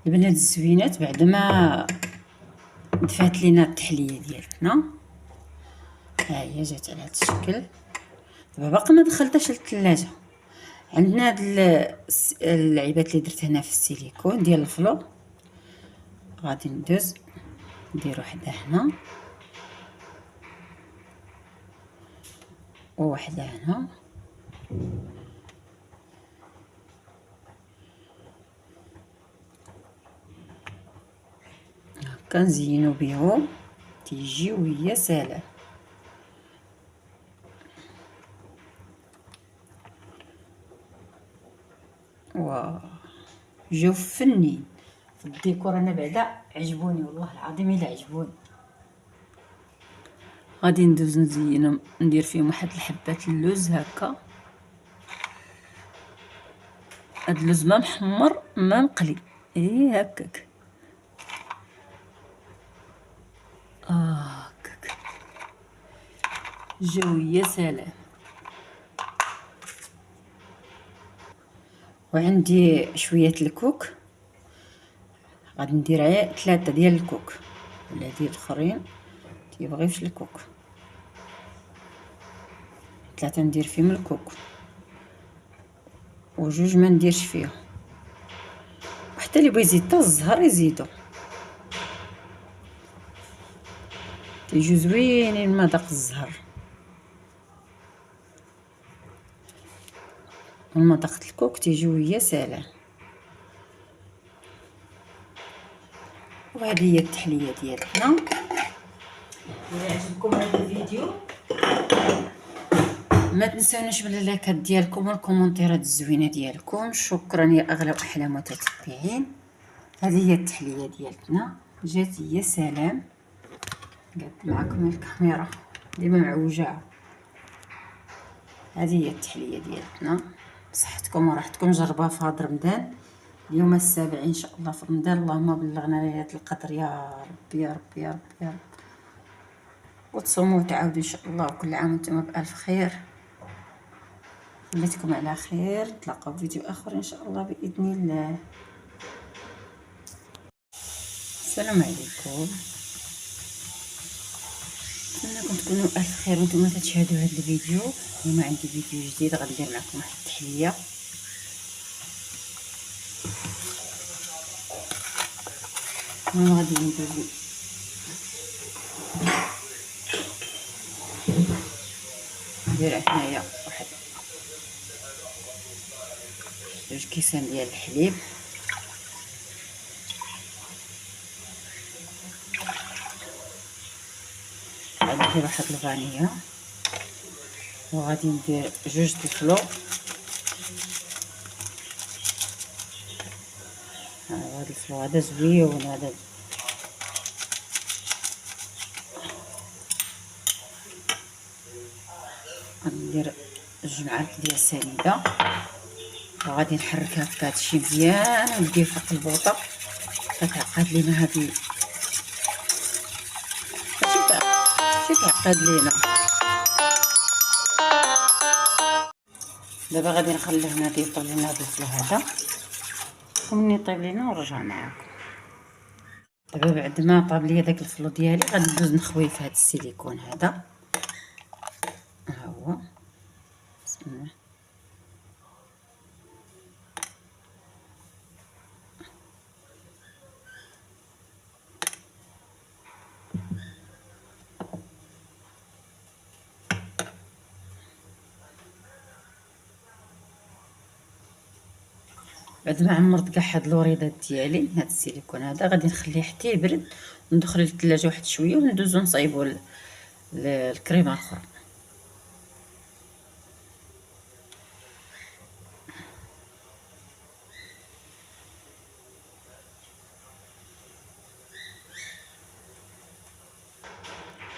البنات الزوينات بعد ما دفعت لينا التحليه ديالنا، ها هي جات على هذا الشكل. دابا باقي ما دخلتهاش للثلاجه. عندنا هاد اللعيبات اللي درت هنا في السيليكون ديال الفلو، غادي ندوز ندير وحده هنا وواحده هنا، كنزينو بيهم تيجيو يا سلام. واو جاو فنين في الديكور. انا بعدا عجبوني والله العظيم الا عجبوني. غادي ندوز نزينهم، ندير فيهم واحد الحبات اللوز هكا. هاد اللوز ما محمر ما مقلي، ايه هكاك هكاك جاو يا سلام. وعندي شويه الكوك، غادي ندير عليه 3 ديال الكوك، ولا ديال الاخرين تيبغيوش الكوك. 3 ندير فيهم الكوك وجوج ما نديرش فيهم. وحتى اللي بغى يزيد حتى الزهر يزيدو، تيجيو زوينين مذاق الزهر ومذاق الكوك تيجيو يا سلام. وهذه هي التحليه ديالنا. الا عجبكم هذا الفيديو ما تنسونيش باللايكات ديالكم والكومونتيرات الزوينه ديالكم. شكرا يا اغلى واحلى متتبعين. هذه هي التحليه ديالتنا، جات يا سلام. قد معكم الكاميرا ديما معوجه. هذه هي التحليه ديالتنا، بصحتكم وراحتكم. جربوها في هذا رمضان، اليوم السابع ان شاء الله في رمضان. اللهم بلغنا ليله القدر يا رب يا رب يا رب يا رب. وتصوموا وتعاودوا ان شاء الله، وكل عام وانتم بالف خير. خليتكم على خير، نتلاقاو في فيديو اخر ان شاء الله باذن الله. السلام عليكم، نتمنىكم تكونوا الف خير وانتم تشاهدوا هذا الفيديو. اليوم عندي فيديو جديد، غندير معكم واحد التحليه. غادي ندير هنايا واحد 2 كيسان ديال الحليب. غادي ندير واحد الفانيلا، وغادي ندير 2 د الفلو. هذا الفلو هذا زويون هذا. غندير 2 معالق ديال السنيده، وغادي نحرك هكا هادشي مزيان وندير فوق البوطه. كتعقد لينا هادي، ماشي تعقد لينا. دابا غادي نخليه هنا يطيب لينا هاد الفلو هذا، ومني يطيب لينا نرجع معاكم. دابا بعد ما طاب ليا داك الفلو ديالي غادي ندوز نخويه في هاد السيليكون هذا. ها هو، بسم الله. بعد ما عمرت كاع هاد الوريضات ديالي، هاد السيليكون هذا غادي نخليه حتى يبرد وندخل للثلاجه واحد شويه، وندوزو نصايبو الكريمه الاخرى.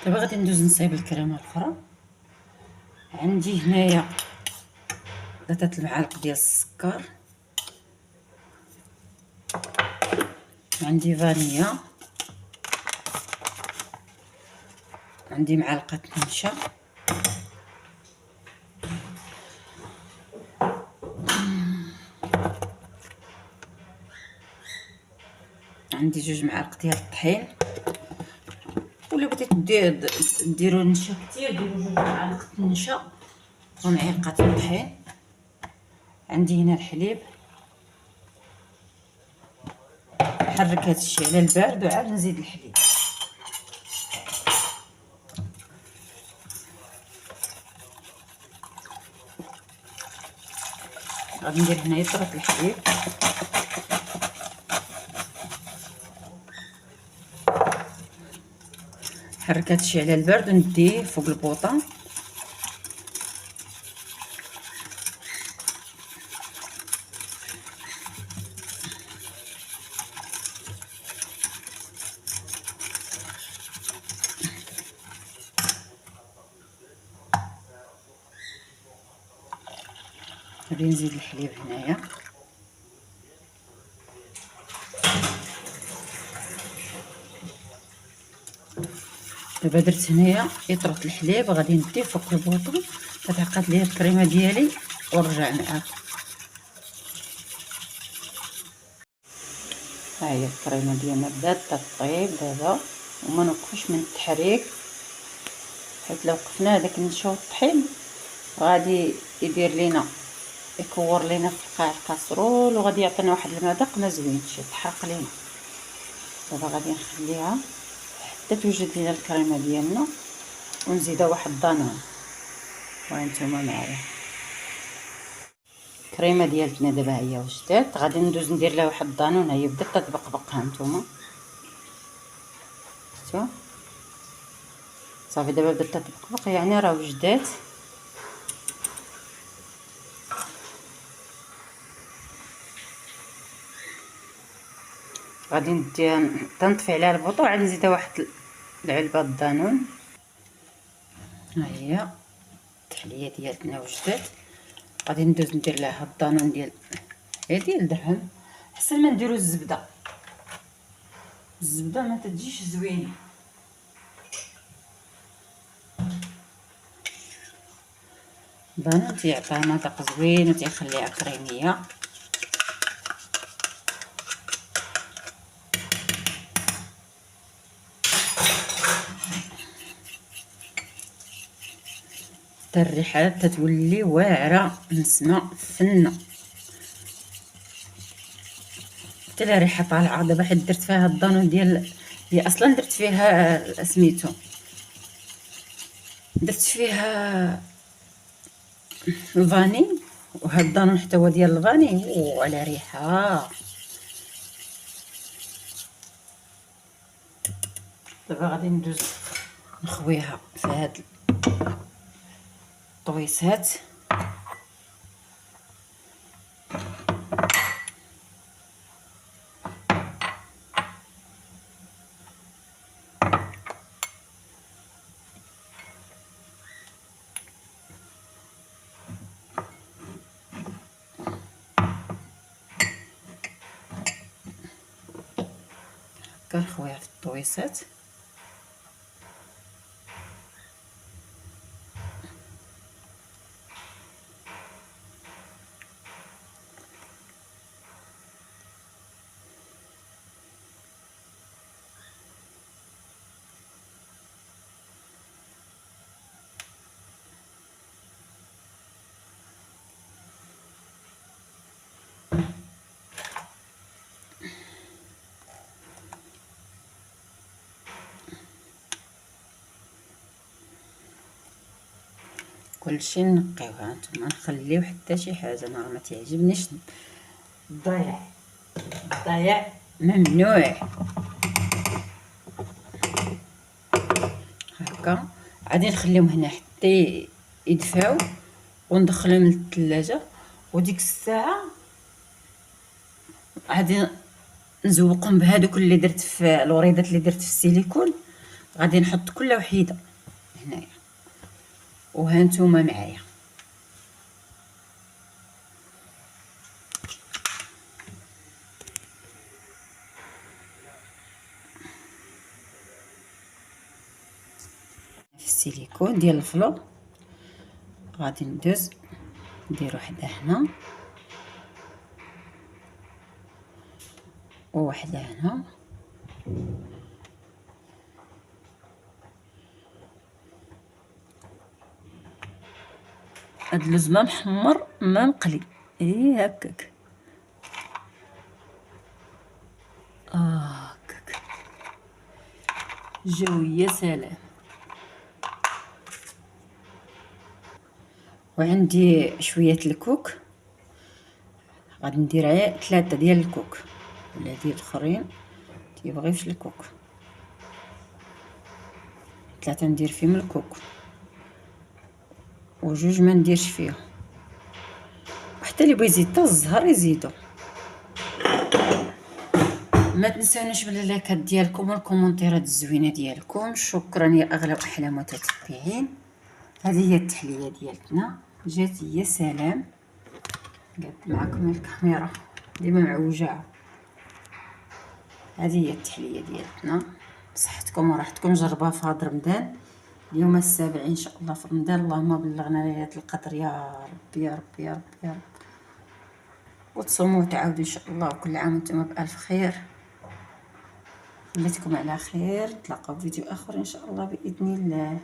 دابا غادي ندوز نصايب الكريمه الاخرى. عندي هنايا 3 المعالق ديال السكر، عندي فانيلا، عندي معلقه نشا، عندي 2 معالق ديال الطحين، ولا بغيتو ديروا النشا كتير ديروا 2 معالق النشا ومعلقه الطحين. عندي هنا الحليب، نحرك هذا الشيء على البارد وعاد نزيد الحليب. غادي ندير هنايا طرف الحليب، نحرك هذا الشيء على البارد ونديه فوق البوطه. غادي نزيد الحليب هنايا، دابا درت هنايا يطرط الحليب، غادي نديه فوق البوطون كتعقد ليا الكريمه ديالي ونرجع معاكم. ها هي الكريمه ديالنا بدات تطيب دابا، وما نوقفوش من التحريك، حيت لو وقفنا هذاك النشا والطحين غادي يدير لينا يكور لينا في قاع الكاسرول، وغادي يعطينا واحد المذاق ما زوينش، تحرق لينا. دابا غادي نخليها حتى توجد لينا الكريمه ديالنا، ونزيدها واحد الدانون. وانتم معايا الكريمه ديالتنا دابا هي وجدات، غادي ندوز ندير لها واحد الدانون. هي بدات تطبقبق، ها نتوما شفتوا صافي دابا بدات تطبقبق، يعني راه وجدات. غادي نديها تنطفي عليها البوطو، عاد نزيدها واحد العلبه الدانون. ها هي التحليه ديالتنا وجدات، غادي ندوز ندير لها الدانون ديال درهم. احسن ما نديرو الزبده ما تجيش زوينه. الدانون تيعطيها مذاق زوين وتيخليها كريميه. حتى الريحه تتولي واعره، نسمه فنه، حتى لا ريحه طالعه. دابا حيت درت فيها الدانون ديال هي اصلا درت فيها سميتو، درت فيها الفاني، وهاد الدانون حتى هو ديال الفاني وعلى ريحه. دابا غادي ندوز نخويها في هاد الطويسات. كنخويها في الطويسات. كلشي نقيوها نتوما، نخليو حتى شي حاجه انا راه ما تعجبنيش الضياع. الضياع ممنوع. هكا غادي نخليهم هنا حتى يدفاو وندخلهم للثلاجه، وديك الساعه غادي نزوقهم بهذوك اللي درت في الوريدات اللي درت في السيليكون. غادي نحط كل وحيده هنايا، وها نتوما معايا. في السيليكون ديال الفلو غادي ندوز ندير وحده هنا ووحده هنا هاد اللوز ما محمر ما مقلي، ايه هكاك. هكاك جو يا سلام. وعندي شويه الكوك، غادي ندير 3 ديال الكوك، ولا ديال الاخرين تيبغيوش الكوك. 3 ندير فيهم الكوك، وجوج ما نديرش فيهم. وحتى اللي بغى يزيد حتى الزهر يزيدو. ما تنسونيش باللايكات ديالكم والكومونتيرات الزوينه ديالكم. شكرا يا اغلى واحلى متتبعين. هذه هي التحليه ديالتنا، جات يا سلام. قد معكم الكاميرا ديما معوجه. هذه هي التحليه ديالتنا، بصحتكم وراحتكم. جربوها في هذا رمضان، اليوم السابع ان شاء الله في رمضان. اللهم بلغنا ليله القدر يا رب يا رب يا رب يا رب. وتصوموا وتعاودوا ان شاء الله، وكل عام وانتم بالف خير. خليتكم على خير، نتلاقاو في فيديو اخر ان شاء الله باذن الله.